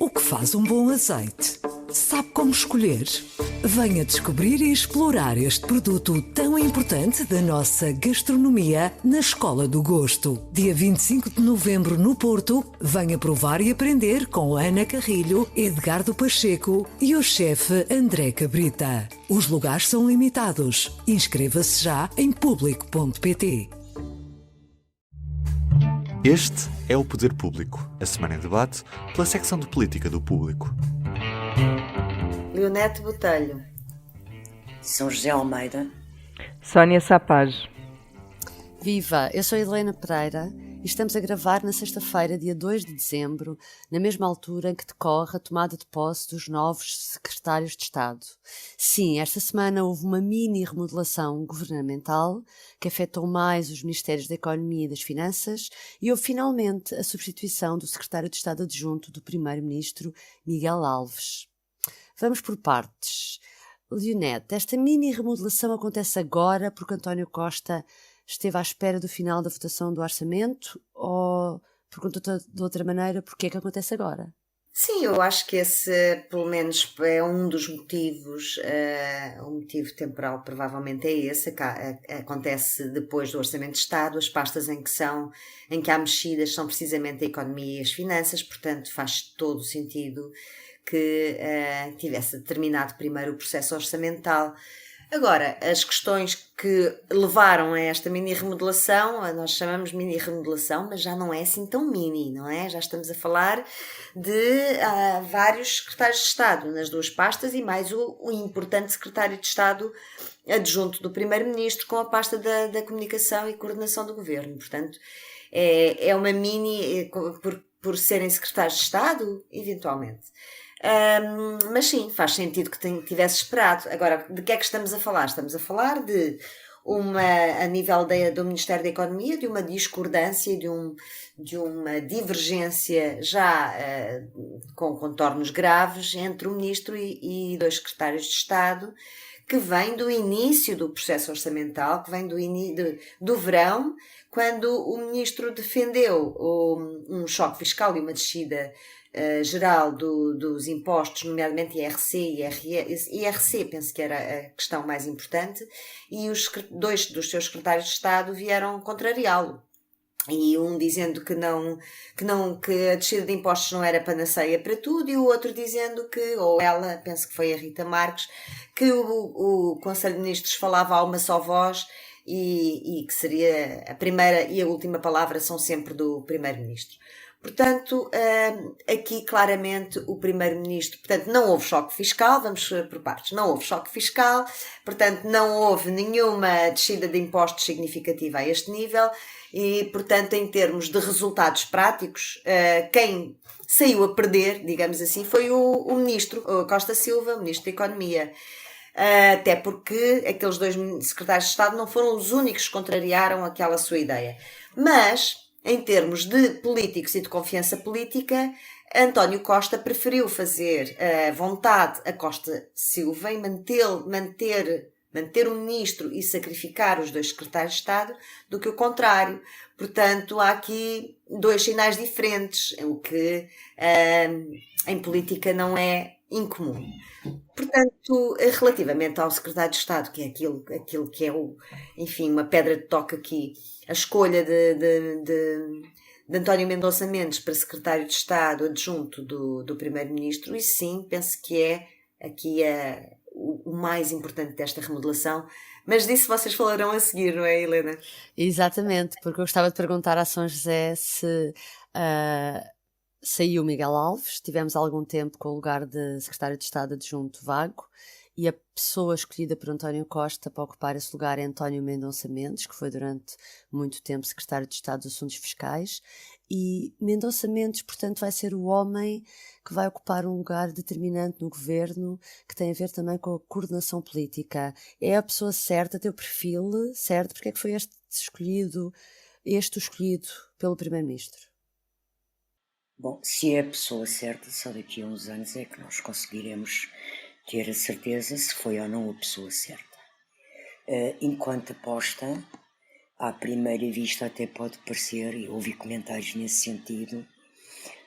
O que faz um bom azeite? Sabe como escolher? Venha descobrir e explorar este produto tão importante da nossa gastronomia na Escola do Gosto. Dia 25 de novembro no Porto, venha provar e aprender com Ana Carrilho, Edgardo Pacheco e o chefe André Cabrita. Os lugares são limitados. Inscreva-se já em público.pt. Este é o Poder Público, a semana em debate pela secção de Política do Público. Leonete Botelho, São José Almeida, Sónia Sapaz. Viva! Eu sou Helena Pereira e estamos a gravar na sexta-feira, dia 2 de dezembro, na mesma altura em que decorre a tomada de posse dos novos secretários de Estado. Sim, esta semana houve uma mini remodelação governamental que afetou mais os Ministérios da Economia e das Finanças e houve finalmente a substituição do secretário de Estado adjunto do Primeiro-Ministro, Miguel Alves. Vamos por partes. Leonete, esta mini remodelação acontece agora porque António Costa esteve à espera do final da votação do orçamento ou, pergunto de outra maneira, porquê é que acontece agora? Sim, eu acho que esse, pelo menos, é um dos motivos, o motivo temporal provavelmente é esse, acontece depois do Orçamento de Estado, as pastas em que há mexidas são precisamente a economia e as finanças, portanto faz todo o sentido que tivesse terminado primeiro o processo orçamental. Agora, as questões que levaram a esta mini-remodelação, nós chamamos mini-remodelação, mas já não é assim tão mini, não é? Já estamos a falar de vários secretários de Estado nas duas pastas e mais o importante secretário de Estado adjunto do Primeiro-Ministro com a pasta da comunicação e coordenação do Governo. Portanto, é uma mini, por serem secretários de Estado, eventualmente. Mas sim, faz sentido que tivesse esperado. Agora, de que é que estamos a falar? Estamos a falar de a nível do Ministério da Economia, de uma discordância, de uma divergência já com contornos graves entre o Ministro e dois secretários de Estado, que vem do início do processo orçamental, que vem do verão, quando o Ministro defendeu um choque fiscal e uma descida geral dos impostos, nomeadamente IRC e IRC, penso que era a questão mais importante, e dois dos seus secretários de Estado vieram contrariá-lo. E um dizendo que a descida de impostos não era panaceia para tudo, e o outro dizendo ou ela, penso que foi a Rita Marques, que o Conselho de Ministros falava a uma só voz e que seria a primeira e a última palavra são sempre do Primeiro-Ministro. Portanto, aqui claramente o Primeiro-Ministro, portanto, não houve choque fiscal, vamos por partes, não houve choque fiscal, portanto, não houve nenhuma descida de impostos significativa a este nível e, portanto, em termos de resultados práticos, quem saiu a perder, digamos assim, foi o Ministro Costa Silva, o Ministro da Economia. Até porque aqueles dois secretários de Estado não foram os únicos que contrariaram aquela sua ideia. Mas, em termos de políticos e de confiança política, António Costa preferiu fazer vontade a Costa Silva e manter o ministro e sacrificar os dois secretários de Estado do que o contrário. Portanto, há aqui dois sinais diferentes, o que em política não é incomum. Portanto, relativamente ao secretário de Estado, que é aquilo que é uma pedra de toque aqui, a escolha de António Mendonça Mendes para secretário de Estado adjunto do Primeiro-Ministro, e sim, penso que é aqui o mais importante desta remodelação, mas disso vocês falarão a seguir, não é, Helena? Exatamente, porque eu gostava de perguntar a São José se saiu Miguel Alves, tivemos algum tempo com o lugar de secretário de Estado adjunto vago, e a pessoa escolhida por António Costa para ocupar esse lugar é António Mendonça Mendes, que foi durante muito tempo secretário de Estado dos Assuntos Fiscais, e Mendonça Mendes, portanto, vai ser o homem que vai ocupar um lugar determinante no governo, que tem a ver também com a coordenação política. É a pessoa certa, tem o perfil certo, porque é que foi este escolhido pelo Primeiro-Ministro? Bom, se é a pessoa certa, só daqui a uns anos é que nós conseguiremos ter a certeza se foi ou não a pessoa certa. Enquanto aposta, à primeira vista até pode parecer, e ouvi comentários nesse sentido,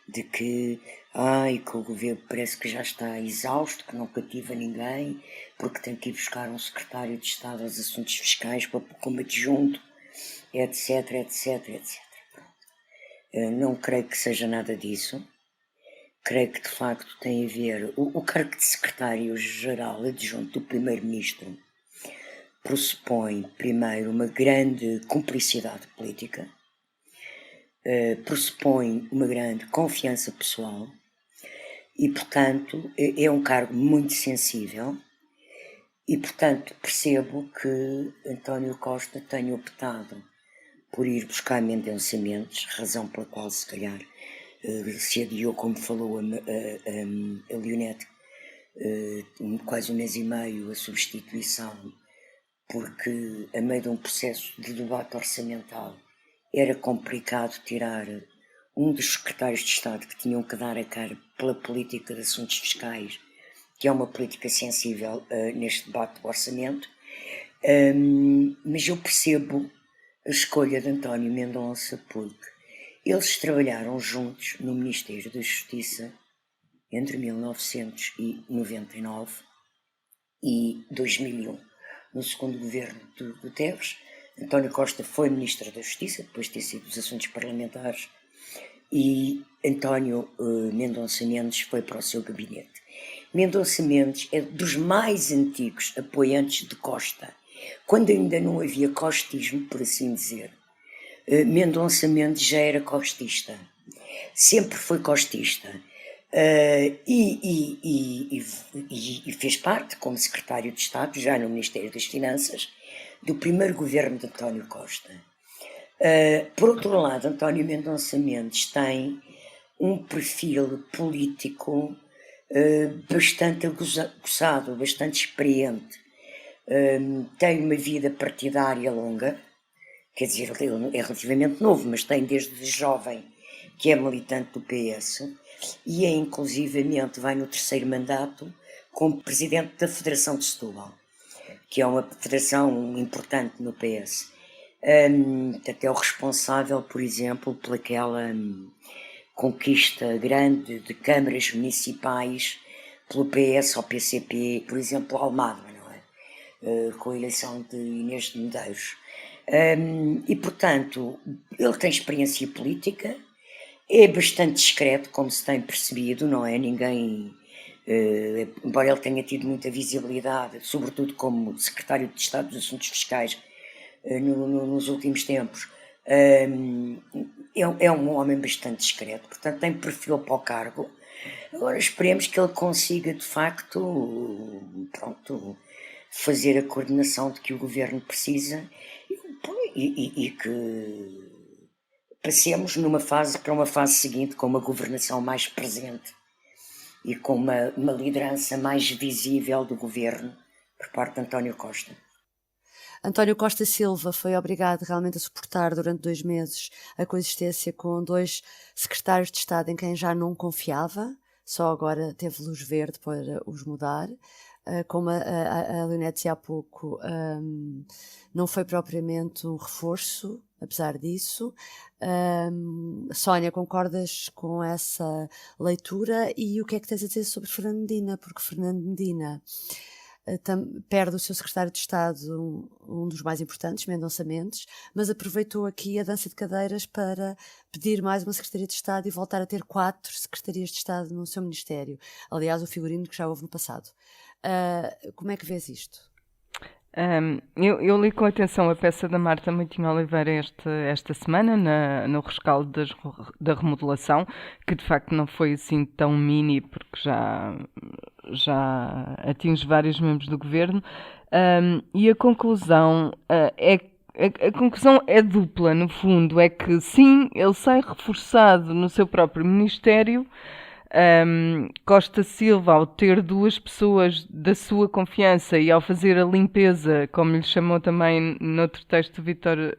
de que E que o governo parece que já está exausto, que não cativa ninguém, porque tem que ir buscar um secretário de Estado aos Assuntos Fiscais para pôr como adjunto, etc, etc, etc. Não creio que seja nada disso. Creio que de facto tem a ver. O cargo de secretário-geral adjunto do primeiro-ministro pressupõe, primeiro, uma grande cumplicidade política, pressupõe uma grande confiança pessoal e, portanto, é um cargo muito sensível e, portanto, percebo que António Costa tenha optado por ir buscar Mendonça-Mendes, razão pela qual, se calhar, se adiou, como falou a Leonete, quase um mês e meio a substituição, porque a meio de um processo de debate orçamental era complicado tirar um dos secretários de Estado que tinham que dar a cara pela política de assuntos fiscais, que é uma política sensível neste debate do orçamento, mas eu percebo a escolha de António Mendonça porque eles trabalharam juntos no Ministério da Justiça entre 1999 e 2001. No segundo governo do Guterres, António Costa foi Ministro da Justiça, depois de ter sido dos Assuntos Parlamentares, e António Mendonça Mendes foi para o seu gabinete. Mendonça Mendes é dos mais antigos apoiantes de Costa, quando ainda não havia costismo, por assim dizer. Mendonça Mendes já era costista, sempre foi costista. E fez parte, como secretário de Estado, já no Ministério das Finanças, do primeiro governo de António Costa. Por outro lado, António Mendonça Mendes tem um perfil político bastante aguçado, bastante experiente. Tem uma vida partidária longa, quer dizer, ele é relativamente novo, mas tem desde jovem que é militante do PS, e inclusivamente vai no terceiro mandato como presidente da Federação de Setúbal, que é uma federação importante no PS. Até o responsável, por exemplo, pelaquela conquista grande de câmaras municipais pelo PS ao PCP, por exemplo, Almada, não é? Com a eleição de Inês de Medeiros. E, portanto, ele tem experiência política, é bastante discreto, como se tem percebido, não é? Ninguém, embora ele tenha tido muita visibilidade, sobretudo como secretário de Estado dos Assuntos Fiscais nos últimos tempos, é um homem bastante discreto, portanto tem perfil para o cargo. Agora esperemos que ele consiga, de facto, fazer a coordenação de que o governo precisa e que passemos para uma fase seguinte com uma governação mais presente e com uma liderança mais visível do governo por parte de António Costa. António Costa Silva foi obrigado realmente a suportar durante 2 meses a coexistência com 2 secretários de Estado em quem já não confiava, só agora teve luz verde para os mudar. Como a Leonete dizia há pouco, não foi propriamente um reforço, apesar disso. Sónia, concordas com essa leitura? E o que é que tens a dizer sobre Fernando Medina? Porque Fernando Medina perde o seu secretário de Estado, um dos mais importantes, Mendonça Mendes, mas aproveitou aqui a dança de cadeiras para pedir mais uma Secretaria de Estado e voltar a ter 4 Secretarias de Estado no seu Ministério. Aliás, o figurino que já houve no passado. Como é que vês isto? Eu li com atenção a peça da Marta Moutinho Oliveira esta semana, no rescaldo da remodelação, que de facto não foi assim tão mini, porque já atinge vários membros do governo, e a conclusão a conclusão é dupla, no fundo, é que sim, ele sai reforçado no seu próprio ministério. Costa Silva, ao ter 2 pessoas da sua confiança e ao fazer a limpeza, como lhe chamou também noutro texto de Vítor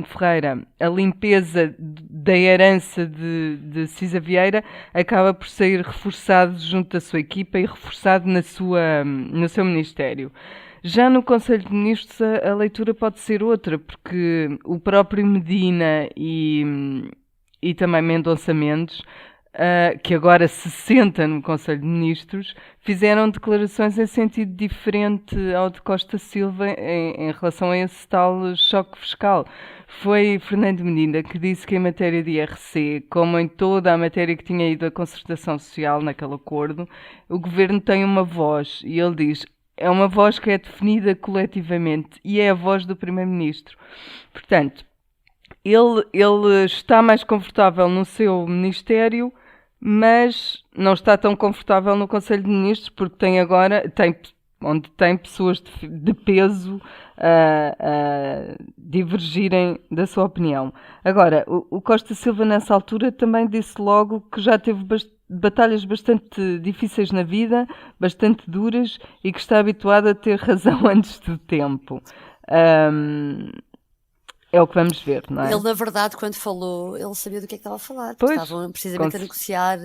Ferreira, a limpeza da herança de Cisa Vieira, acaba por sair reforçado junto da sua equipa e reforçado no seu ministério. Já no Conselho de Ministros a leitura pode ser outra, porque o próprio Medina e também Mendonça Mendes que agora se senta no Conselho de Ministros, fizeram declarações em sentido diferente ao de Costa Silva em relação a esse tal choque fiscal. Foi Fernando Medina que disse que em matéria de IRC, como em toda a matéria que tinha ido à concertação social naquele acordo, o Governo tem uma voz, e ele diz: é uma voz que é definida coletivamente e é a voz do Primeiro-Ministro. Portanto, ele está mais confortável no seu Ministério, mas não está tão confortável no Conselho de Ministros, porque onde tem pessoas de peso a divergirem da sua opinião. Agora, o Costa Silva nessa altura também disse logo que já teve batalhas bastante difíceis na vida, bastante duras, e que está habituado a ter razão antes do tempo. É o que vamos ver, não é? Ele, na verdade, quando falou, ele sabia do que é que estava a falar. Pois, estavam precisamente a negociar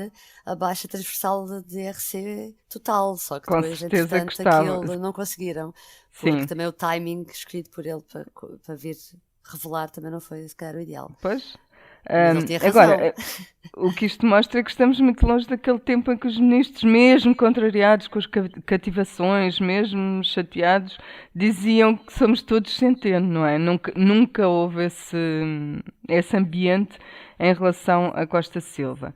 a baixa transversal de IRC total, só que depois, entretanto, aquilo não conseguiram. Porque Sim. também o timing escolhido por ele para vir revelar também não foi, se calhar, o ideal. Pois. Mas ele tinha razão. Agora, o que isto mostra é que estamos muito longe daquele tempo em que os ministros, mesmo contrariados com as cativações, mesmo chateados, diziam que somos todos centeno, não é? Nunca houve esse ambiente em relação a Costa Silva.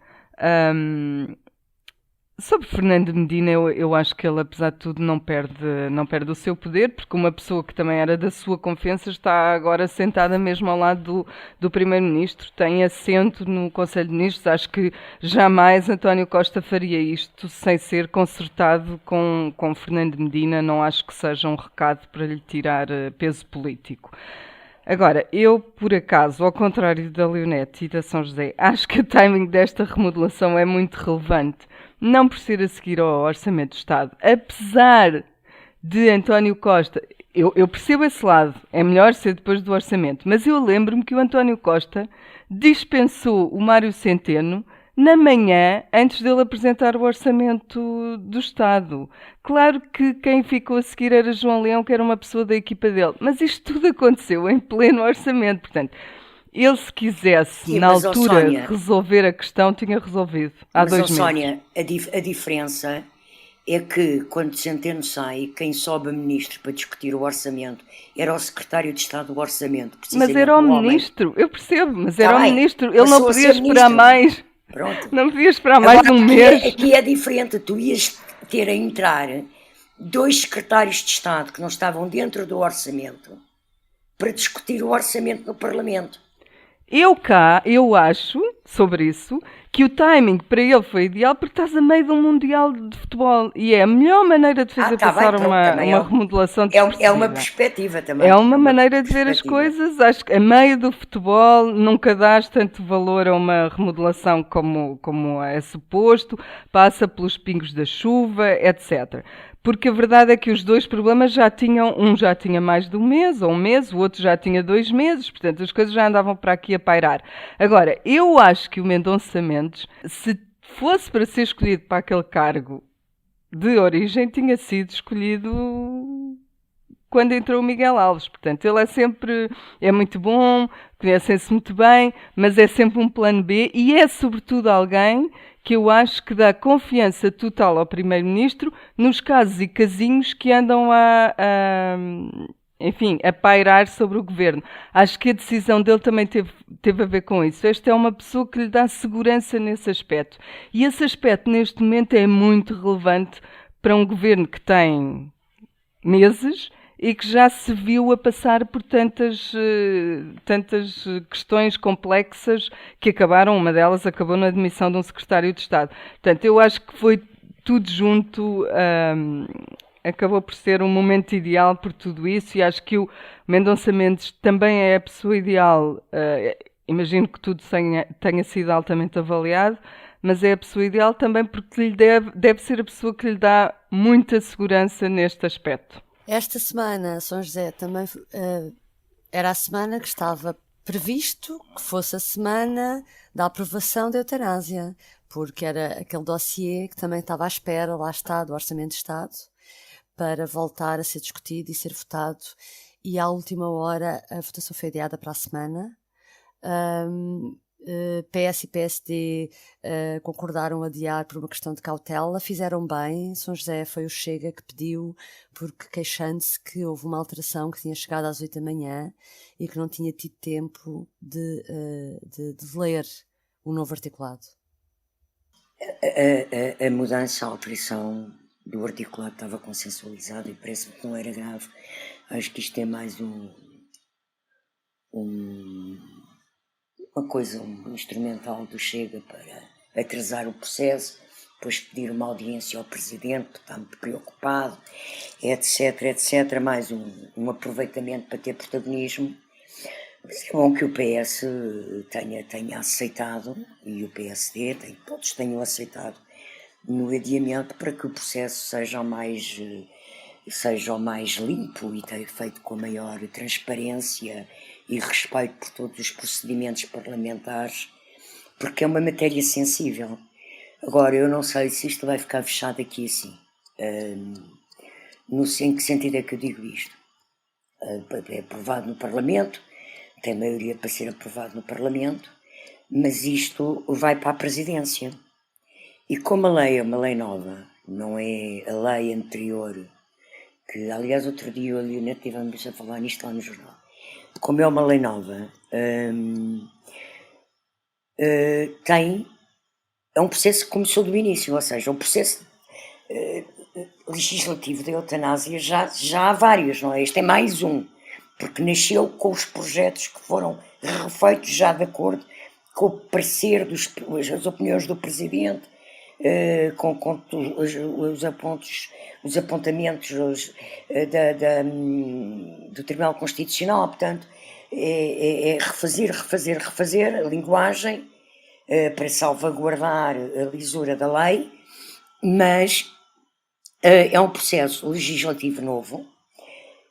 Sobre Fernando Medina, eu acho que ele, apesar de tudo, não perde o seu poder, porque uma pessoa que também era da sua confiança está agora sentada mesmo ao lado do Primeiro-Ministro, tem assento no Conselho de Ministros. Acho que jamais António Costa faria isto sem ser concertado com Fernando Medina. Não acho que seja um recado para lhe tirar peso político. Agora, eu, por acaso, ao contrário da Leonete e da São José, acho que o timing desta remodelação é muito relevante. Não por ser a seguir ao Orçamento do Estado, apesar de António Costa, eu percebo esse lado, é melhor ser depois do Orçamento, mas eu lembro-me que o António Costa dispensou o Mário Centeno na manhã, antes dele apresentar o Orçamento do Estado. Claro que quem ficou a seguir era João Leão, que era uma pessoa da equipa dele, mas isto tudo aconteceu em pleno Orçamento, portanto... Ele, se quisesse, sim, na altura, Sónia, resolver a questão, tinha resolvido há 2 meses. Sónia, a diferença é que, quando Centeno sai, quem sobe a ministro para discutir o orçamento era o secretário de Estado do Orçamento. Mas era o ministro, eu percebo, mas era o ministro. Ele não podia esperar mais. Pronto. Não podia esperar mais um mês. Aqui é diferente, tu ias ter a entrar 2 secretários de Estado que não estavam dentro do orçamento para discutir o orçamento no Parlamento. Eu acho, sobre isso, que o timing para ele foi ideal porque estás a meio de um Mundial de Futebol e é a melhor maneira de fazer passar uma remodelação de é uma perspectiva também. É uma maneira de ver as coisas. Acho que a meio do futebol nunca dás tanto valor a uma remodelação como é suposto, passa pelos pingos da chuva, etc. Porque a verdade é que os 2 problemas um já tinha mais de um mês, o outro já tinha 2 meses, portanto as coisas já andavam para aqui a pairar. Agora, eu acho que o Mendonça Mendes, se fosse para ser escolhido para aquele cargo de origem, tinha sido escolhido quando entrou o Miguel Alves. Portanto, ele é muito bom, conhecem-se muito bem, mas é sempre um plano B e é sobretudo alguém que eu acho que dá confiança total ao Primeiro-Ministro nos casos e casinhos que andam a pairar sobre o Governo. Acho que a decisão dele também teve a ver com isso. Esta é uma pessoa que lhe dá segurança nesse aspecto. E esse aspecto, neste momento, é muito relevante para um Governo que tem meses e que já se viu a passar por tantas questões complexas que uma delas acabou na demissão de um secretário de Estado. Portanto, eu acho que foi tudo junto, acabou por ser um momento ideal por tudo isso e acho que o Mendonça Mendes também é a pessoa ideal. Imagino que tudo tenha sido altamente avaliado, mas é a pessoa ideal também porque lhe deve ser a pessoa que lhe dá muita segurança neste aspecto. Esta semana, São José, também era a semana que estava previsto que fosse a semana da aprovação da eutanásia, porque era aquele dossiê que também estava à espera, lá está, do Orçamento de Estado, para voltar a ser discutido e ser votado. E à última hora a votação foi adiada para a semana. PS e PSD concordaram adiar por uma questão de cautela, fizeram bem. São José foi o Chega que pediu, porque queixando-se que houve uma alteração que tinha chegado às 8 da manhã e que não tinha tido tempo de ler o novo articulado. A mudança, a alteração do articulado estava consensualizada e parece-me que não era grave. Acho que isto é mais uma coisa, um instrumental do Chega para atrasar o processo, depois pedir uma audiência ao Presidente, que está muito preocupado, etc, etc, mais um aproveitamento para ter protagonismo. Mas é bom que o PS tenha aceitado, e o PSD, todos tenham aceitado, no adiamento para que o processo seja o mais limpo e tenha feito com a maior transparência e respeito por todos os procedimentos parlamentares, porque é uma matéria sensível. Agora, eu não sei se isto vai ficar fechado aqui assim. Em que sentido é que eu digo isto? É aprovado no Parlamento, tem maioria para ser aprovado no Parlamento, mas isto vai para a Presidência. E como a lei é uma lei nova, não é a lei anterior, que aliás outro dia eu e o Neto estivemos a falar nisto lá no jornal, como é uma lei nova, é um processo que começou do início, ou seja, o processo legislativo da eutanásia já há vários, não é? Este é mais um, porque nasceu com os projetos que foram refeitos já de acordo com o parecer as opiniões do Presidente, com os apontamentos do Tribunal Constitucional. Portanto, é refazer a linguagem para salvaguardar a lisura da lei, mas é um processo legislativo novo,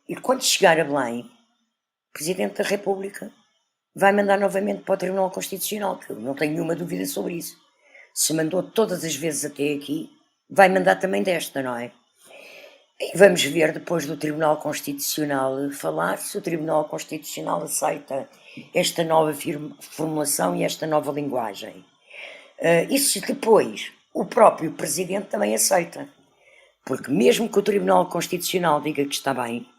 e quando chegar a Belém, o Presidente da República vai mandar novamente para o Tribunal Constitucional, que eu não tenho nenhuma dúvida sobre isso. Se mandou todas as vezes até aqui, vai mandar também desta, não é? E vamos ver depois do Tribunal Constitucional falar, se o Tribunal Constitucional aceita esta nova formulação e esta nova linguagem. E se depois o próprio Presidente também aceita. Porque mesmo que o Tribunal Constitucional diga que está bem,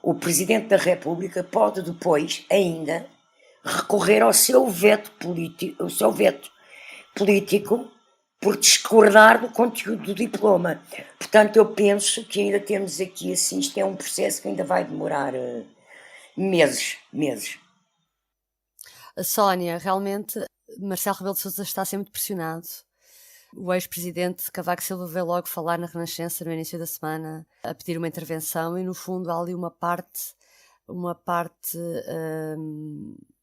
o Presidente da República pode depois ainda recorrer ao seu veto político por discordar do conteúdo do diploma. Portanto, eu penso que ainda temos aqui, assim, isto é um processo que ainda vai demorar meses. Sónia, realmente, Marcelo Rebelo de Sousa está a ser muito pressionado. O ex-presidente Cavaco Silva veio logo falar na Renascença no início da semana, a pedir uma intervenção, e no fundo há ali uma parte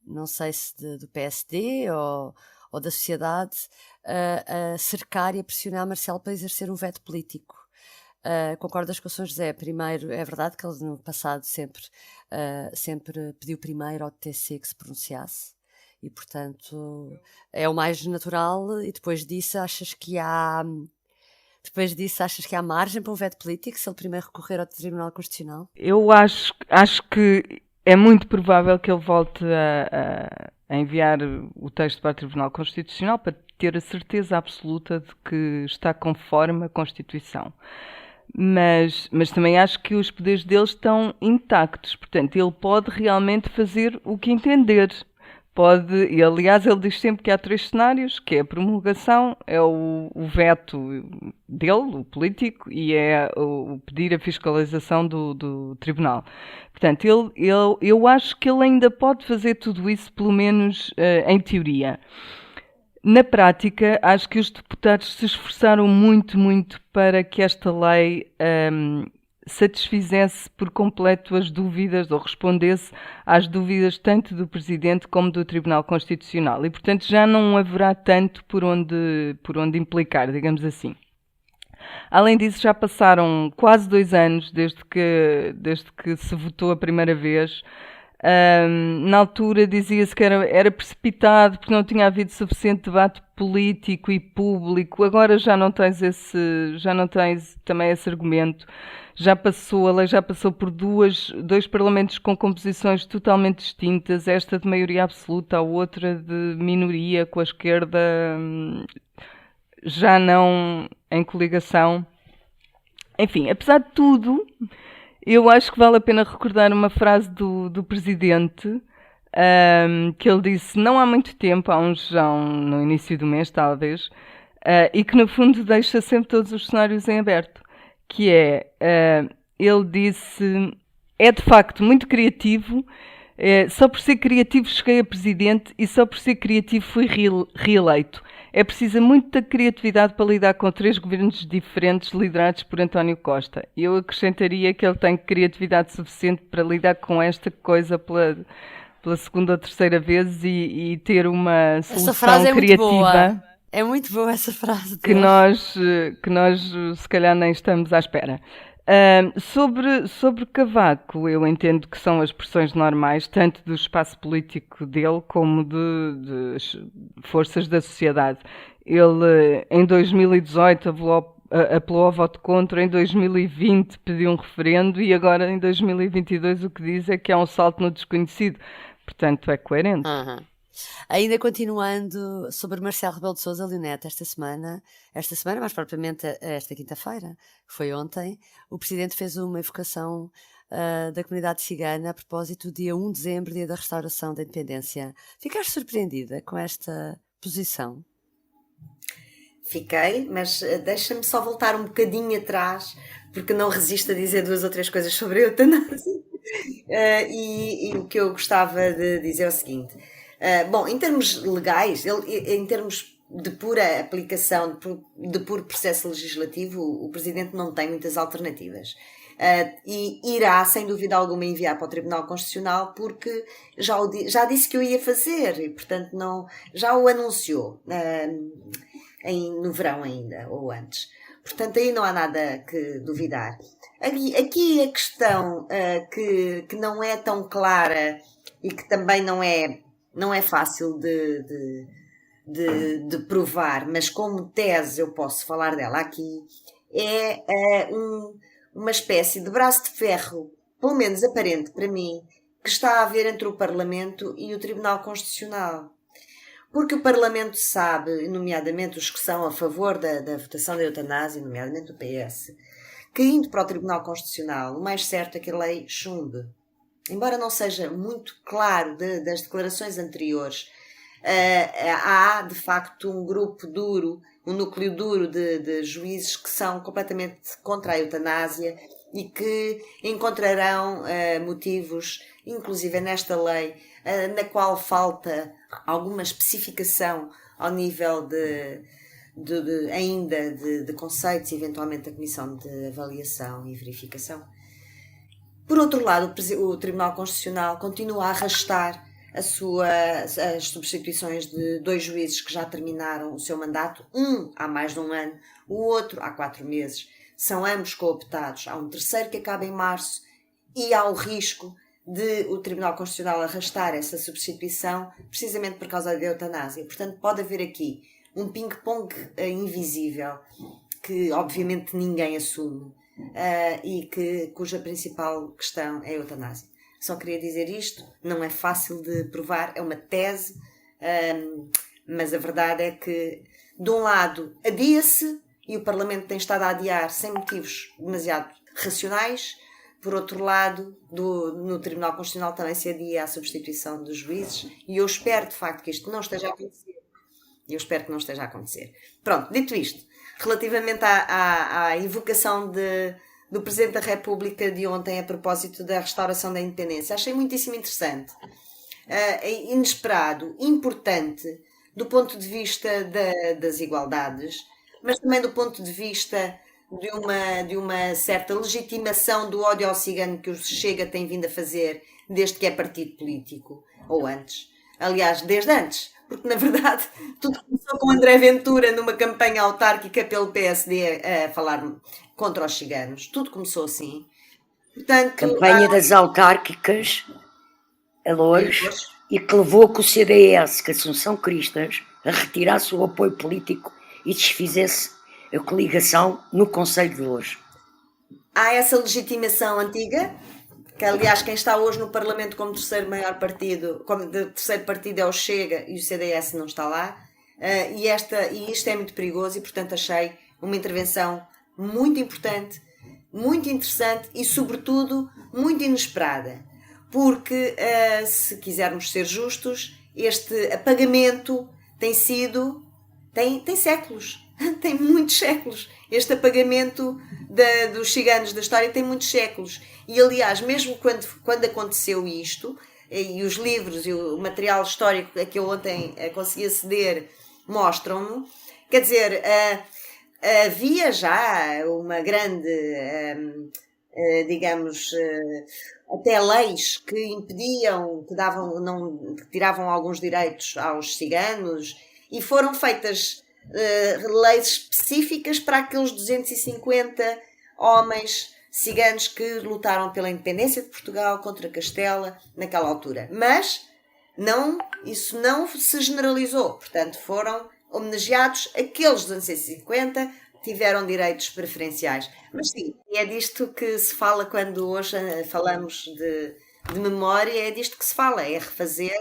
não sei se do PSD ou da sociedade, a cercar e a pressionar Marcelo para exercer um veto político. Concordas com o São José? Primeiro, é verdade que ele no passado sempre pediu primeiro ao TC que se pronunciasse, e portanto é o mais natural. E depois disso achas que há margem para um veto político se ele primeiro recorrer ao Tribunal Constitucional? Eu acho que é muito provável que ele volte a enviar o texto para o Tribunal Constitucional para ter a certeza absoluta de que está conforme a Constituição. Mas também acho que os poderes dele estão intactos. Portanto, ele pode realmente fazer o que entender. E aliás, ele diz sempre que há 3 cenários, que é a promulgação, é o veto dele, o político, e é o pedir a fiscalização do tribunal. Portanto, eu acho que ele ainda pode fazer tudo isso, pelo menos em teoria. Na prática, acho que os deputados se esforçaram muito, muito para que esta lei satisfizesse por completo as dúvidas, ou respondesse às dúvidas tanto do Presidente como do Tribunal Constitucional. E, portanto, já não haverá tanto por onde implicar, digamos assim. Além disso, já passaram quase 2 anos desde que se votou a primeira vez. Na altura dizia-se que era precipitado porque não tinha havido suficiente debate político e público. Agora já não tens também esse argumento. A lei já passou por dois parlamentos com composições totalmente distintas, esta de maioria absoluta, a outra de minoria, com a esquerda já não em coligação. Enfim, apesar de tudo, eu acho que vale a pena recordar uma frase do presidente, que ele disse não há muito tempo, no início do mês talvez, e que no fundo deixa sempre todos os cenários em aberto, que ele disse, é de facto muito criativo, só por ser criativo cheguei a presidente e só por ser criativo fui reeleito. É preciso muita criatividade para lidar com 3 governos diferentes liderados por António Costa. Eu acrescentaria que ele tem criatividade suficiente para lidar com esta coisa pela segunda ou terceira vez e ter uma solução essa frase criativa. Muito boa. É muito boa essa frase. Que nós se calhar nem estamos à espera. Sobre Cavaco, eu entendo que são as pressões normais, tanto do espaço político dele como de forças da sociedade. Ele, em 2018, apelou ao voto contra, em 2020 pediu um referendo e agora, em 2022, o que diz é que há um salto no desconhecido. Portanto, é coerente. Ainda continuando sobre Marcelo Rebelo de Sousa, Leonete, esta semana, mais propriamente esta quinta-feira, que foi ontem, o Presidente fez uma evocação da comunidade cigana a propósito do dia 1 de dezembro, dia da restauração da independência. Ficaste surpreendida com esta posição? Fiquei, mas deixa-me só voltar um bocadinho atrás, porque não resisto a dizer 2 ou 3 coisas sobre a eutanásia. E o que eu gostava de dizer é o seguinte... bom, em termos legais, em termos de pura aplicação, de puro processo legislativo, o Presidente não tem muitas alternativas. E irá, sem dúvida alguma, enviar para o Tribunal Constitucional, porque já disse que o ia fazer e, portanto, já o anunciou no verão ainda, ou antes. Portanto, aí não há nada que duvidar. Aqui a questão que não é tão clara e que também não é fácil de provar, mas como tese eu posso falar dela aqui, uma espécie de braço de ferro, pelo menos aparente para mim, que está a haver entre o Parlamento e o Tribunal Constitucional. Porque o Parlamento sabe, nomeadamente os que são a favor da votação da eutanásia, nomeadamente o PS, que indo para o Tribunal Constitucional, o mais certo é que a lei chumbe. Embora não seja muito claro das declarações anteriores, há de facto um grupo duro, um núcleo duro de juízes que são completamente contra a eutanásia e que encontrarão motivos, inclusive nesta lei, na qual falta alguma especificação ao nível ainda de conceitos, eventualmente da Comissão de Avaliação e Verificação. Por outro lado, o Tribunal Constitucional continua a arrastar as substituições de 2 juízes que já terminaram o seu mandato, um há mais de 1 ano, o outro há 4 meses. São ambos cooptados. Há um terceiro que acaba em março e há o risco de o Tribunal Constitucional arrastar essa substituição precisamente por causa da eutanásia. Portanto, pode haver aqui um ping-pong invisível que obviamente ninguém assume. E cuja principal questão é a eutanásia. Só queria dizer isto, não é fácil de provar, é uma tese, mas a verdade é que, de um lado, adia-se e o Parlamento tem estado a adiar sem motivos demasiado racionais. Por outro lado, no Tribunal Constitucional também se adia a substituição dos juízes e eu espero, de facto, que isto não esteja a acontecer. Pronto, dito isto, relativamente à evocação do Presidente da República de ontem a propósito da restauração da independência, achei muitíssimo interessante, inesperado, importante do ponto de vista das igualdades, mas também do ponto de vista de uma certa legitimação do ódio ao cigano que o Chega tem vindo a fazer desde que é partido político, ou antes. Aliás, desde antes, porque na verdade tudo começou com André Ventura numa campanha autárquica pelo PSD a falar contra os ciganos. Tudo começou assim. Portanto, campanha das autárquicas a Loures, e que levou que o CDS, que Assunção Cristas, a retirasse o apoio político e desfizesse a coligação no Conselho de Loures. Há essa legitimação antiga, que aliás quem está hoje no Parlamento como terceiro maior partido, como de terceiro partido é o Chega e o CDS não está lá, e isto é muito perigoso e portanto achei uma intervenção muito importante, muito interessante e sobretudo muito inesperada, porque se quisermos ser justos, este apagamento tem séculos, tem muitos séculos. Este apagamento dos ciganos da história tem muitos séculos. E, aliás, mesmo quando aconteceu isto, e os livros e o material histórico a que eu ontem consegui aceder mostram-no, quer dizer, havia já uma grande, digamos, até leis que impediam, que tiravam alguns direitos aos ciganos, e foram feitas leis específicas para aqueles 250 homens ciganos que lutaram pela independência de Portugal contra Castela naquela altura. Mas isso não se generalizou. Portanto, foram homenageados aqueles 250 que tiveram direitos preferenciais. Mas sim, é disto que se fala quando hoje falamos de memória, é disto que se fala, é refazer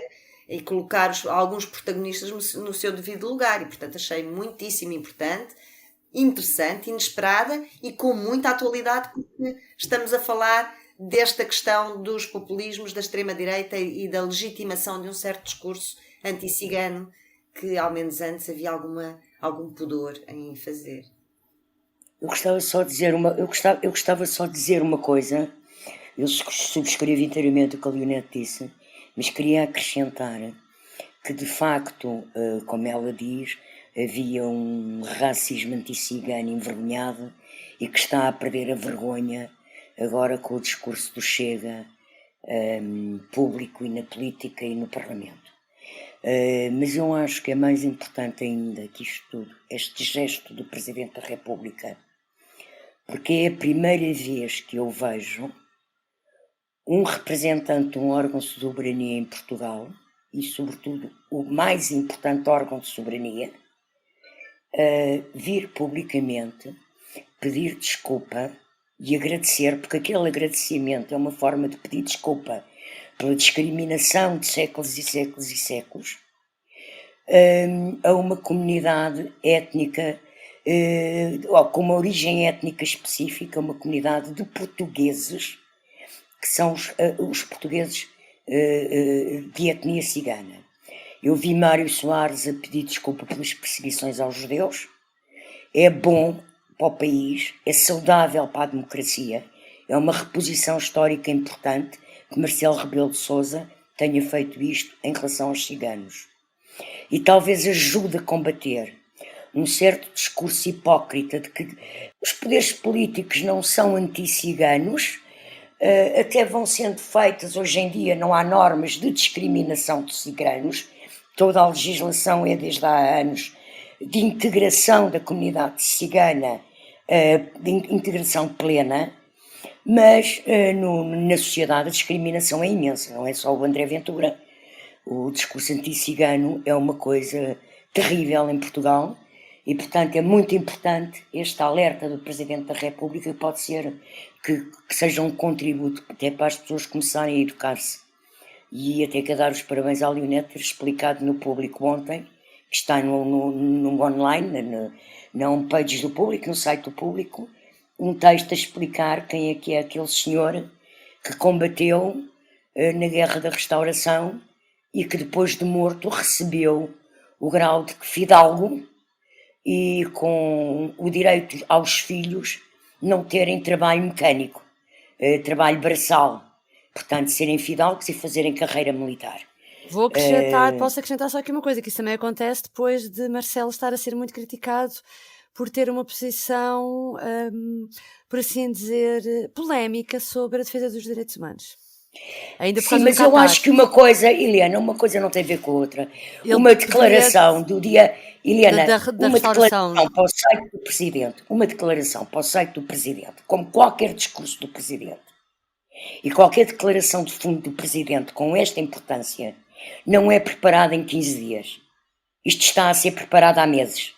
e colocar alguns protagonistas no seu devido lugar. E, portanto, achei muitíssimo importante, interessante, inesperada e com muita atualidade, porque estamos a falar desta questão dos populismos da extrema-direita e da legitimação de um certo discurso anti-cigano que, ao menos antes, havia algum pudor em fazer. Eu gostava só de dizer uma coisa. Eu subscrevo inteiramente o que a Leonete disse, mas queria acrescentar que, de facto, como ela diz, havia um racismo anti-cigano envergonhado e que está a perder a vergonha agora com o discurso do Chega público e na política e no Parlamento. Mas eu acho que é mais importante ainda que isto tudo, este gesto do Presidente da República, porque é a primeira vez que eu vejo um representante de um órgão de soberania em Portugal, e sobretudo o mais importante órgão de soberania, vir publicamente pedir desculpa e agradecer, porque aquele agradecimento é uma forma de pedir desculpa pela discriminação de séculos e séculos e séculos a uma comunidade étnica com uma origem étnica específica, uma comunidade de portugueses que são os portugueses de etnia cigana. Eu vi Mário Soares a pedir desculpa pelas perseguições aos judeus. É bom para o país, é saudável para a democracia, é uma reposição histórica importante que Marcelo Rebelo de Sousa tenha feito isto em relação aos ciganos. E talvez ajude a combater um certo discurso hipócrita de que os poderes políticos não são anti-ciganos. Até vão sendo feitas, hoje em dia não há normas de discriminação de ciganos, toda a legislação é desde há anos de integração da comunidade cigana, de integração plena, mas na sociedade a discriminação é imensa, não é só o André Ventura. O discurso anti-cigano é uma coisa terrível em Portugal e, portanto, é muito importante este alerta do Presidente da República, pode ser que seja um contributo até para as pessoas começarem a educar-se. E até quero dar os parabéns à Leonete ter explicado no público ontem, que está no online, na homepage do público, no site do público, um texto a explicar quem é que é aquele senhor que combateu na Guerra da Restauração e que depois de morto recebeu o grau de fidalgo e com o direito aos filhos não terem trabalho mecânico, trabalho braçal, portanto serem fidalgos e fazerem carreira militar. Vou acrescentar, posso acrescentar só aqui uma coisa, que isso também acontece depois de Marcelo estar a ser muito criticado por ter uma posição, por assim dizer, polémica sobre a defesa dos direitos humanos. Ainda por Sim, mas eu acho que uma coisa, Eliana, uma coisa não tem a ver com a outra. Uma declaração do dia, Eliana, uma declaração para o site do Presidente, uma declaração para o site do Presidente, como qualquer discurso do Presidente, E qualquer declaração de fundo do Presidente com esta importância não é preparada em 15 dias. Isto está a ser preparado há meses.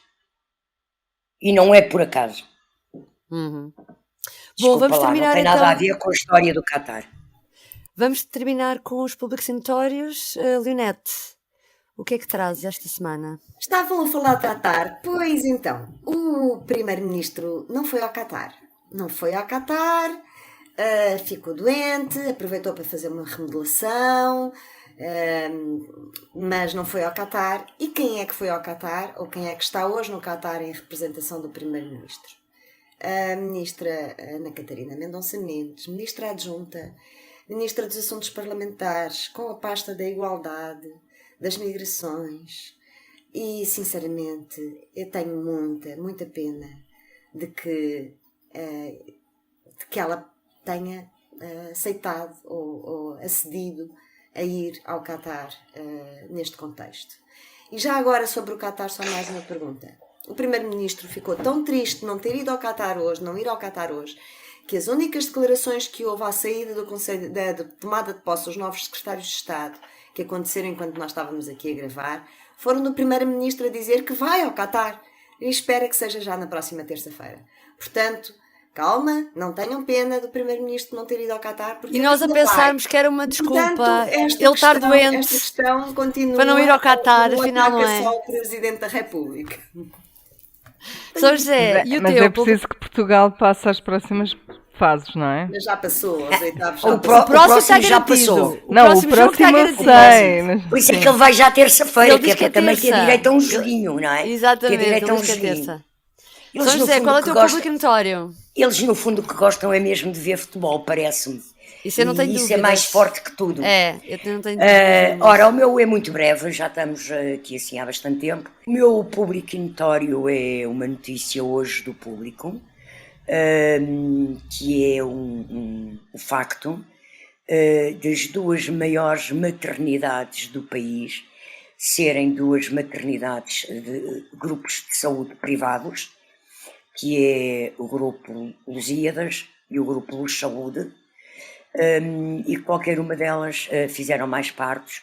E não é por acaso. Uhum. Desculpa, Bom, vamos lá, terminar não tem então. nada a ver com a história do Qatar. Vamos terminar com os públicos notórios. Leonete, o que é que traz esta semana? Estavam a falar de Qatar. Pois então, o primeiro-ministro não foi ao Qatar. Não foi ao Qatar, ficou doente, aproveitou para fazer uma remodelação, mas não foi ao Qatar. E quem é que foi ao Qatar? Ou quem é que está hoje no Qatar em representação do primeiro-ministro? A ministra Ana Catarina Mendonça Mendes, ministra adjunta, ministra dos Assuntos Parlamentares, com a pasta da Igualdade, das Migrações. E, sinceramente, eu tenho muita pena de que ela tenha aceitado ou acedido a ir ao Qatar neste contexto. E já agora sobre o Qatar, só mais uma pergunta. O primeiro-ministro ficou tão triste de não ter ido ao Qatar hoje, não ir ao Qatar hoje, que as únicas declarações que houve à saída do Conselho, da tomada de posse dos novos secretários de Estado, que aconteceram enquanto nós estávamos aqui a gravar, foram do primeiro-ministro a dizer que vai ao Qatar e espera que seja já na próxima terça-feira. Portanto, calma, não tenham pena do primeiro-ministro não ter ido ao Qatar. E nós a pensarmos que era uma desculpa, Portanto, ele estar doente, esta questão continua para não ir ao Qatar, afinal não é. Só o Presidente da República. São José, e o Mas teu? é preciso que Portugal passe às próximas fases, não é? Mas já passou, aos oitavos O já próximo está já garantido. passou. Não, o próximo jogo está próximo eu garantido. sei. Mas, Por isso é sim. que ele vai já terça-feira, Ele que diz é que é para também ter terça. direito a um joguinho, não é? Exatamente, Ter direito ele a um diz que é joguinho. terça. Eles, São no José, fundo, qual é o o que teu gostam- público notório? Eles, no fundo, o que gostam é mesmo de ver futebol, parece-me. Isso eu não tenho E isso dúvidas. é mais forte que tudo. É, eu não tenho dúvidas. Ora, o meu é muito breve, já estamos aqui assim há bastante tempo. O meu público notório é uma notícia hoje do Público, que é o facto das duas maiores maternidades do país serem duas maternidades de grupos de saúde privados, que é o grupo Lusíadas e o grupo Luz Saúde, e qualquer uma delas fizeram mais partos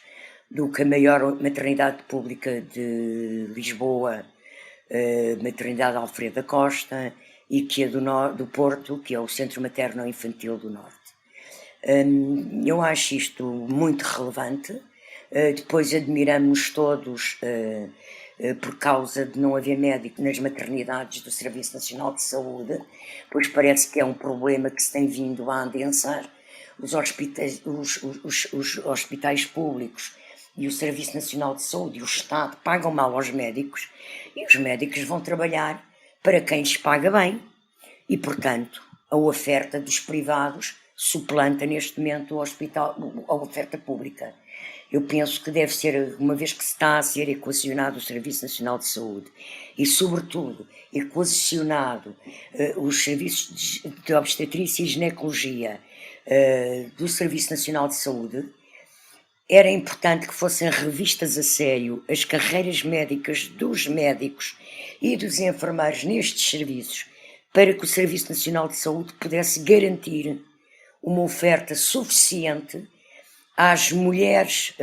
do que a maior maternidade pública de Lisboa, maternidade Alfredo da Costa, e que é do Porto, que é o Centro Materno Infantil do Norte. Eu acho isto muito relevante. Depois admiramos todos por causa de não haver médico nas maternidades do Serviço Nacional de Saúde, pois parece que é um problema que se tem vindo a adensar. Os hospitais públicos e o Serviço Nacional de Saúde e o Estado pagam mal aos médicos e os médicos vão trabalhar para quem lhes paga bem e, portanto, a oferta dos privados suplanta neste momento a oferta pública. Eu penso que deve ser, uma vez que se está a ser equacionado o Serviço Nacional de Saúde e, sobretudo, equacionado os serviços de obstetrícia e ginecologia do Serviço Nacional de Saúde, era importante que fossem revistas a sério as carreiras médicas dos médicos e dos enfermeiros nestes serviços, para que o Serviço Nacional de Saúde pudesse garantir uma oferta suficiente às mulheres,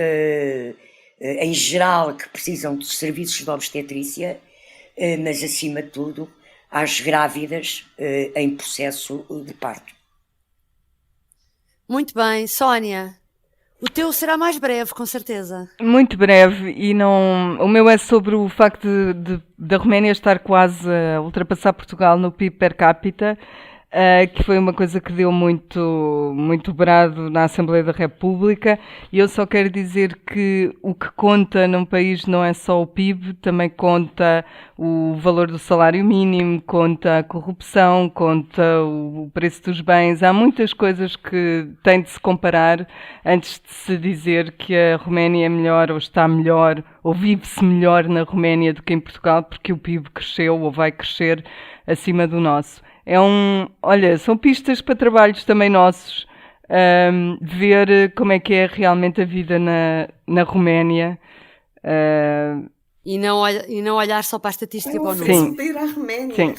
em geral, que precisam dos serviços de obstetrícia, mas, acima de tudo, às grávidas em processo de parto. Muito bem, Sónia. O teu será mais breve, com certeza. Muito breve, e não. O meu é sobre o facto da Roménia estar quase a ultrapassar Portugal no PIB per capita, que foi uma coisa que deu muito brado na Assembleia da República, e eu só quero dizer que o que conta num país não é só o PIB, também conta o valor do salário mínimo, conta a corrupção, conta o preço dos bens. Há muitas coisas que têm de se comparar antes de se dizer que a Roménia é melhor ou está melhor ou vive-se melhor na Roménia do que em Portugal, porque o PIB cresceu ou vai crescer acima do nosso. Olha, são pistas para trabalhos também nossos, ver como é que é realmente a vida na Roménia. E não olhar só para a estatística e para o número. Sim. Para ir à Roménia. Sim.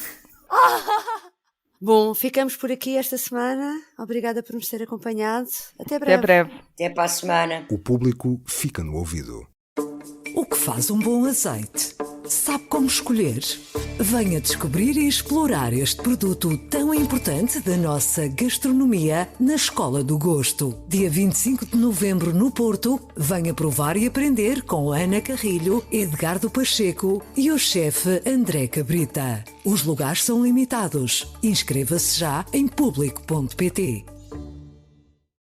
Bom, ficamos por aqui esta semana. Obrigada por nos ter acompanhado. Até breve. Até breve. Até para a semana. O público fica no ouvido. O que faz um bom azeite? Sabe como escolher? Venha descobrir e explorar este produto tão importante da nossa gastronomia na Escola do Gosto. Dia 25 de novembro no Porto, venha provar e aprender com Ana Carrilho, Edgardo Pacheco e o chefe André Cabrita. Os lugares são limitados. Inscreva-se já em público.pt.